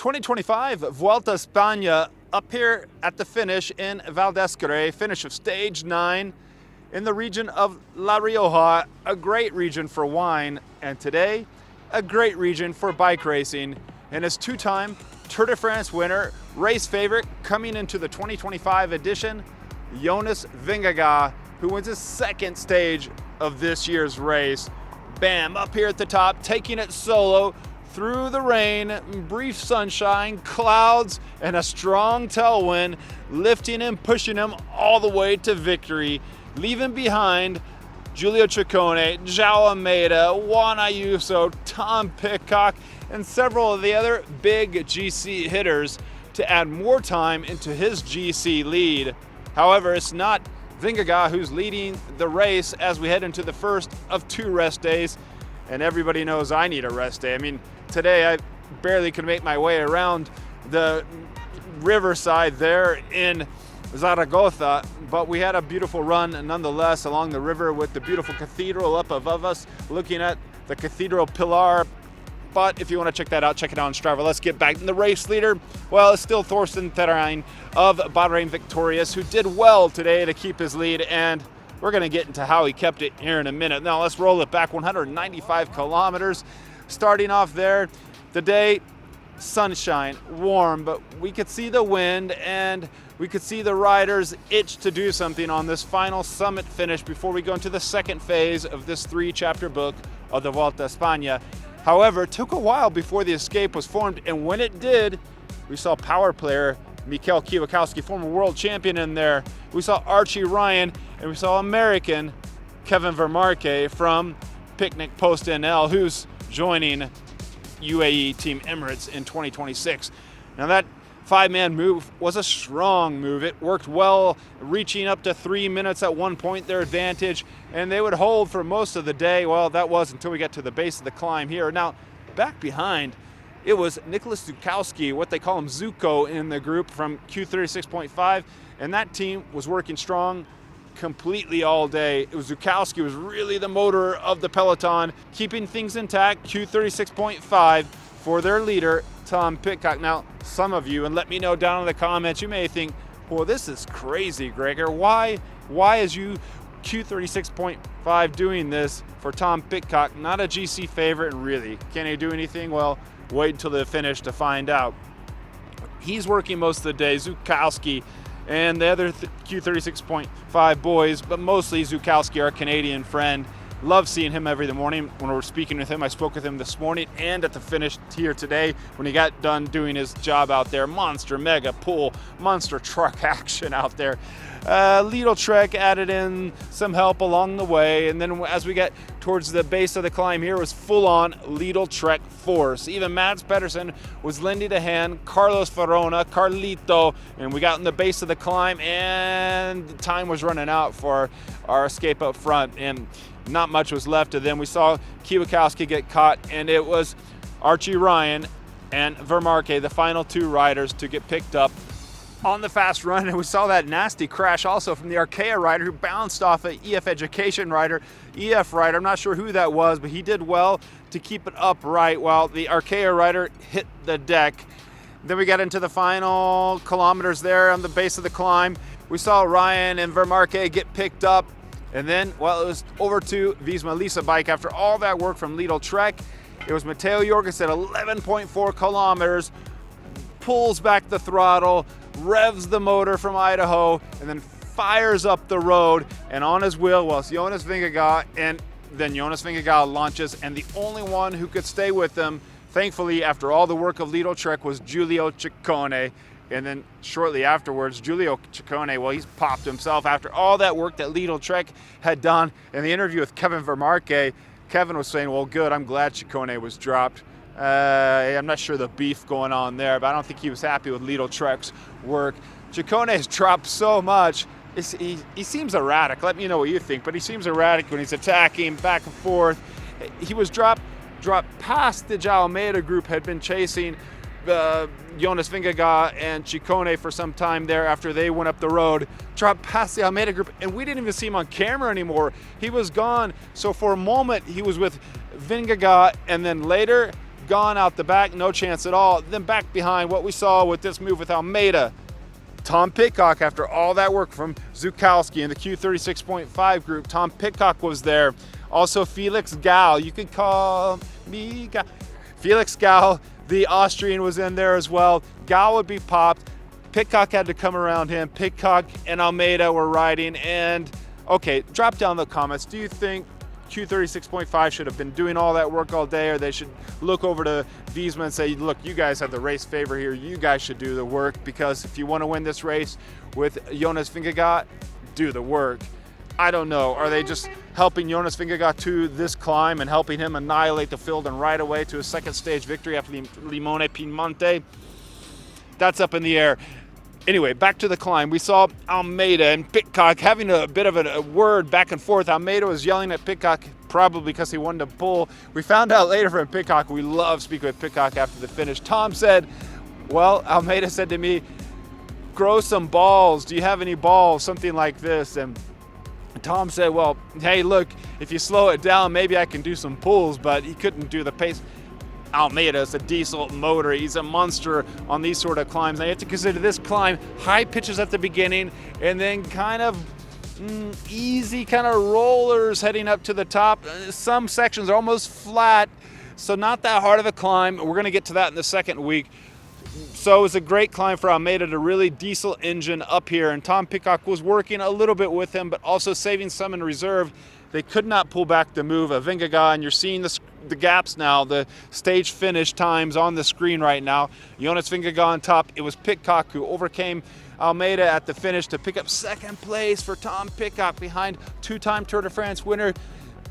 2025 Vuelta España up here at the finish in Valdezcaray, finish of stage 9 in the region of La Rioja, a great region for wine, and today a great region for bike racing. And as two-time Tour de France winner, race favorite coming into the 2025 edition, Jonas Vingegaard, who wins his second stage of this year's race. Bam, up here at the top, taking it solo through the rain, brief sunshine, clouds, and a strong tailwind, lifting him, pushing him all the way to victory, leaving behind Giulio Ciccone, João Almeida, Juan Ayuso, Tom Pidcock, and several of the other big GC hitters to add more time into his GC lead. However, it's not Vingegaard who's leading the race as we head into the first of 2 rest days, and everybody knows I need a rest day. I mean, today I barely could make my way around the riverside there in Zaragoza, but we had a beautiful run nonetheless along the river with the beautiful cathedral up above us, looking at the cathedral pillar. But if you want to check that out, check it out on Strava. Let's get back to the race leader. Well, it's still Thorsten Terrein of Bahrain Victorious, who did well today to keep his lead, and we're going to get into how he kept it here in a minute. Now let's roll it back 195 kilometers. Starting off there, the day, sunshine, warm, but we could see the wind and we could see the riders itch to do something on this final summit finish before we go into the second phase of this 3-chapter book of the Vuelta España. However, it took a while before the escape was formed, and when it did, we saw power player Mikel Kwiatkowski, former world champion, in there. We saw Archie Ryan, and we saw American Kevin Vermarke from Picnic Post NL, who's joining UAE Team Emirates in 2026. Now that 5-man move was a strong move. It worked well, reaching up to 3 minutes at one point, their advantage, and they would hold for most of the day. Well, that was until we got to the base of the climb here. Now, back behind, it was Nicholas Zukowski, what they call him Zuko in the group from Q36.5, and that team was working strong completely all day. It was Zukowski was really the motor of the peloton, keeping things intact. Q36.5 for their leader, Tom Pidcock. Now, some of you, and let me know down in the comments, you may think, well, this is crazy, Gregor. Why is you Q36.5 doing this for Tom Pidcock? Not a GC favorite, and really, can he do anything? Well, wait until the finish to find out. He's working most of the day, Zukowski, and the other Q36.5 boys, but mostly Zukowski, our Canadian friend. Love seeing him every morning when we're speaking with him. I spoke with him this morning and at the finish here today when he got done doing his job out there. Monster mega pull, monster truck action out there. Lidl Trek added in some help along the way, and then as we get towards the base of the climb here, was full-on Lidl Trek force. Even Mads Pedersen was lending a hand, Carlos Verona, Carlito, and we got in the base of the climb, and the time was running out for our escape up front, and not much was left of them. We saw Kwiatkowski get caught, and it was Archie Ryan and Vermarke, the final 2 riders, to get picked up on the fast run. And we saw that nasty crash also from the Arkea rider who bounced off an EF Education rider, I'm not sure who that was, but he did well to keep it upright while the Arkea rider hit the deck. Then we got into the final kilometers there on the base of the climb. We saw Ryan and Vermarke get picked up, and then, well, it was over to Visma Lease a Bike after all that work from Lidl Trek. It was Matteo Jorgensen, 11.4 kilometers, pulls back the throttle, revs the motor from Idaho, and then fires up the road, and on his wheel was Jonas Vingegaard, and then Jonas Vingegaard launches, and the only one who could stay with them, thankfully, after all the work of Lidl Trek, was Giulio Ciccone. And then shortly afterwards, Giulio Ciccone, well, he's popped himself after all that work that Lidl Trek had done. In the interview with Kevin Vermarke, Kevin was saying, well, good, I'm glad Ciccone was dropped. I'm not sure the beef going on there, but I don't think he was happy with Lidl Trek's work. Ciccone has dropped so much. He seems erratic. Let me know what you think, but he seems erratic when he's attacking back and forth. He was dropped past the João Almeida group, had been chasing Jonas Vingegaard and Ciccone for some time there after they went up the road, dropped past the Almeida group, and we didn't even see him on camera anymore. He was gone. So for a moment, he was with Vingegaard, and then later gone out the back, no chance at all. Then back behind, what we saw with this move with Almeida. Tom Pidcock, after all that work from Zukowski in the Q36.5 group, Tom Pidcock was there. Also Felix Gall, you could call me Gall. Felix Gall, the Austrian, was in there as well. Gall would be popped. Pidcock had to come around him. Pidcock and Almeida were riding. And okay, drop down the comments. Do you think Q36.5 should have been doing all that work all day, or they should look over to Wiesmann and say, look, you guys have the race favor here. You guys should do the work, because if you want to win this race with Jonas Vingegaard, do the work. I don't know. Are they just helping Jonas Vingegaard to this climb and helping him annihilate the field and right away to a second stage victory after Limone Piemonte? That's up in the air. Anyway, back to the climb. We saw Almeida and Pidcock having a bit of a word back and forth. Almeida was yelling at Pidcock, probably because he wanted to pull. We found out later from Pidcock, we love speaking with Pidcock after the finish. Tom said, well, Almeida said to me, grow some balls. Do you have any balls? Something like this. And Tom said, well, hey, look, if you slow it down, maybe I can do some pulls, but he couldn't do the pace. Almeida is a diesel motor. He's a monster on these sort of climbs. Now you have to consider this climb, high pitches at the beginning, and then kind of easy kind of rollers heading up to the top. Some sections are almost flat, so not that hard of a climb. We're going to get to that in the second week. So it was a great climb for Almeida to really diesel engine up here, and Tom Pidcock was working a little bit with him, but also saving some in reserve. They could not pull back the move of Vingegaard, and you're seeing the gaps now, the stage finish times on the screen right now. Jonas Vingegaard on top. It was Pidcock who overcame Almeida at the finish to pick up second place for Tom Pidcock behind two-time Tour de France winner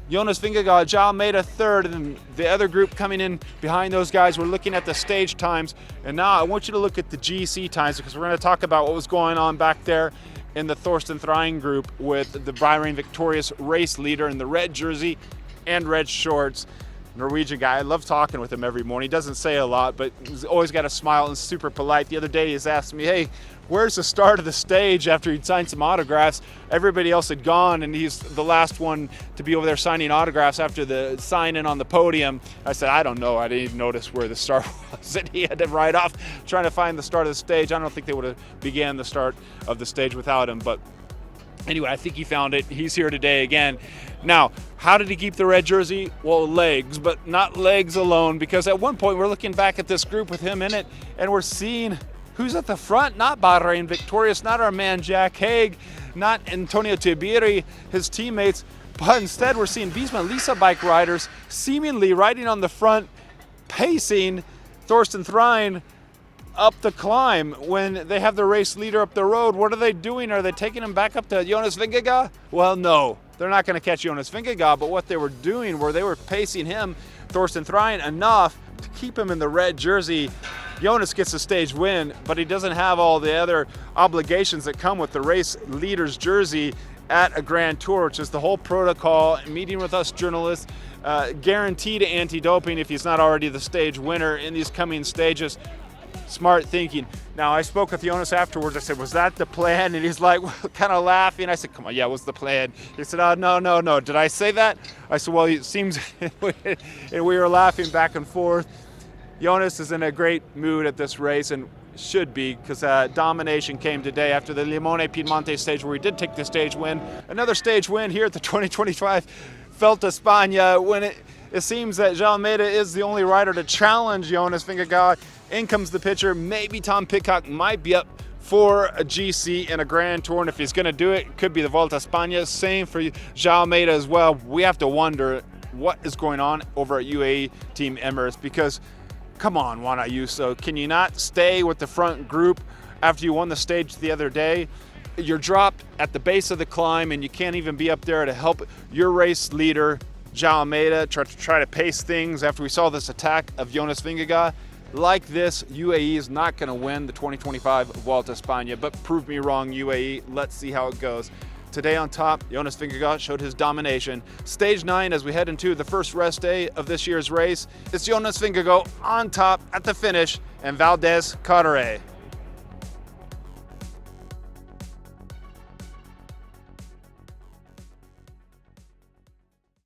Jonas Vingegaard. João Almeida third, and the other group coming in behind those guys. We're looking at the stage times, and now I want you to look at the GC times, because we're going to talk about what was going on back there in the Thorsten Threin group with the Bahrain victorious race leader in the red jersey and red shorts. Norwegian guy. I love talking with him every morning. He doesn't say a lot, but he's always got a smile and super polite. The other day he's asked me, hey, where's the start of the stage after he'd signed some autographs? Everybody else had gone, and he's the last one to be over there signing autographs after the sign-in on the podium. I said, I don't know. I didn't even notice where the start was, and he had to ride off trying to find the start of the stage. I don't think they would have began the start of the stage without him, but anyway, I think he found it. He's here today again. Now, how did he keep the red jersey? Well, legs, but not legs alone, because at one point we're looking back at this group with him in it, and we're seeing who's at the front. Not Bahrain victorious, not our man Jack Haig, not Antonio Tiberi, his teammates, but instead we're seeing Wiesmann Lisa bike riders seemingly riding on the front, pacing Thorsten Threin up the climb. When they have the race leader up the road, what are they doing? Are they taking him back up to Jonas Vingegaard? Well, no, they're not going to catch Jonas Vingegaard, but what they were doing were they were pacing him, Thorsten Threin, enough to keep him in the red jersey. Jonas gets a stage win, but he doesn't have all the other obligations that come with the race leader's jersey at a Grand Tour, which is the whole protocol, meeting with us journalists, guaranteed anti-doping if he's not already the stage winner in these coming stages. Smart thinking. Now, I spoke with Jonas afterwards. I said, was that the plan? And he's like, kind of laughing. I said, come on, yeah, what's the plan? He said, oh, no. Did I say that? I said, well, it seems, and we were laughing back and forth. Jonas is in a great mood at this race, and should be, because domination came today after the Limone Piemonte stage, where he did take the stage win. Another stage win here at the 2025 Vuelta España, when it seems that João Almeida is the only rider to challenge Jonas Vingegaard. In comes the pitcher. Maybe Tom Pidcock might be up for a GC in a Grand Tour, and if he's going to do it, it could be the Vuelta España. Same for João Almeida as well. We have to wonder what is going on over at UAE Team Emirates, because come on, Juan Ayuso, can you not stay with the front group after you won the stage the other day? You're dropped at the base of the climb, and you can't even be up there to help your race leader, João Almeida, try to pace things after we saw this attack of Jonas Vingegaard. Like this, UAE is not going to win the 2025 Vuelta España, but prove me wrong, UAE. Let's see how it goes. Today on top, Jonas Vingegaard showed his domination. Stage 9 as we head into the first rest day of this year's race. It's Jonas Vingegaard on top at the finish, and Valdezcaray.